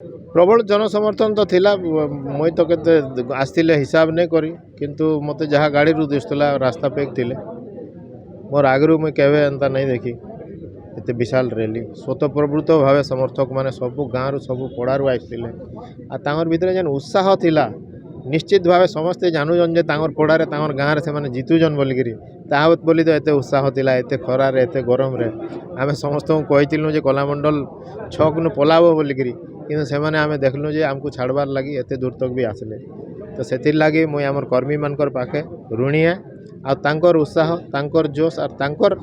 प्रबल जनसमर्थन तो थिला मुई तो केते आसतिले हिसाब नहीं करी किंतु मते जहाँ गाड़ी रु दिसुला रास्ता पेक थिले मोर आगरू मुई केवे एंता नहीं देखी एते विशाल रैली स्वतःप्रवृत्त भावे समर्थक माने सबु गाँव रु सबु पड़ारू आसतिले आ तांगर भितरे जेन उत्साह थिला निश्चित भावे समस्ते जानूजन जे तांगर पड़ारे तांगर गाँव से माने जीतुजन बोलिकी तावत बोली तो एते उत्साह थिला एते खरार एते गरम रे आमे समस्त कहिथिलु जे कलामंडल छक नु पलाबो बोलिकी किंतु से माने आमे देखलु जे आमको छाड़बार लगी एते दूर तक भी आसले तो से लगी मुई आमर कर्मी मानकर पाखे ऋणी है आ तांकर उत्साह तांकर जोश और तांकर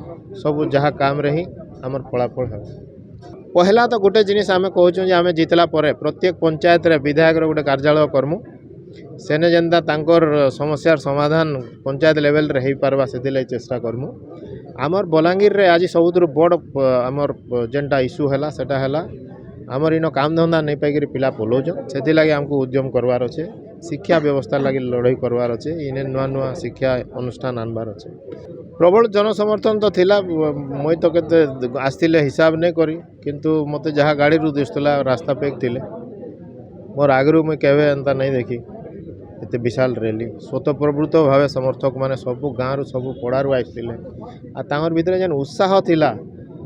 सब जहाँ काम रे ही आमर फलाफल है। पहला तो गोटे जिनिस आमे कहूँ जे आमे जितला परे प्रत्येक पंचायत रे विधायक रो गोटे कार्यालय करमु सेने जेनता तांकर समस्यार समाधान पंचायत लेवल रे हो पारबा से चेष्टा करमु। आमर बलांगीर रे आज सबुठ बड़ आमर जेनटा इश्यू है सेटा है आमर इन काम धंदा नहीं पाई पिला पलाउछन से लगे आमको उद्यम करवार अच्छे शिक्षा व्यवस्था लगे लड़ाई करवार अच्छे इने नुआ नुआ शिक्षा अनुष्ठान आनबार अच्छे। प्रबल जनसमर्थन तो थिला मुई तो केते आसतिले हिसाब नहीं करी किंतु मते जहाँ गाड़ी रु दिसुला रास्ता पेक थिले मोर आगरू मुई केवे एंता नहीं देखी एते विशाल रैली स्वतःप्रवृत्त भावे समर्थक माने सबु गाँव रु सबु पड़ारू आसतिले आ तांगर भितरे जेन उत्साह थिला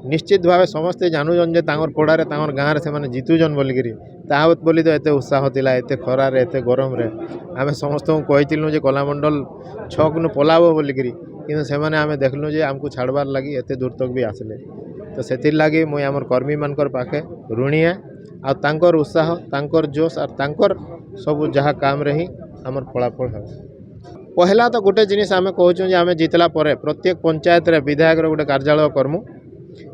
निश्चित भावे समस्ते जानूजन जे तांगर पड़ारे तांगर गाँव से माने जीतुजन बोलिकी तावत बोली तो एते उत्साह थिला एते खरार एते गरम रे आमे समस्त कहिथिलु जे कलामंडल छक नु पलाबो बोलिकी किंतु से माने आमे देखलु जे आमको छाड़बार लगी एते दूर तक भी आसले तो से लगी मुई आमर कर्मी मानकर पाखे ऋणी है आ तांकर उत्साह तांकर जोश और तांकर सब जहाँ काम रे ही आमर फलाफल है। पहला तो गोटे जिनिस आमे कहूँ जे आमे जितला परे प्रत्येक पंचायत रे विधायक रो गोटे कार्यालय करमु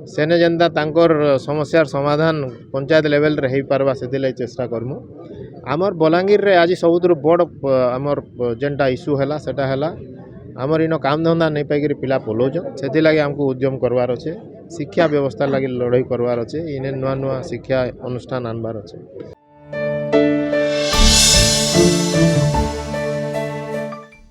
सेने जेनता तांकर समस्यार समाधान पंचायत लेवल रे हो पारबा से चेष्टा करमु। आमर बलांगीर रे आज सबुठ बड़ आमर जेनटा इश्यू है सेटा है आमर इन काम धंदा नहीं पाई पिला पलाउछन से लगे आमको उद्यम करवार अच्छे शिक्षा व्यवस्था लगे लड़ाई करवार अच्छे इने नुआ नुआ शिक्षा अनुष्ठान आनबार अच्छे।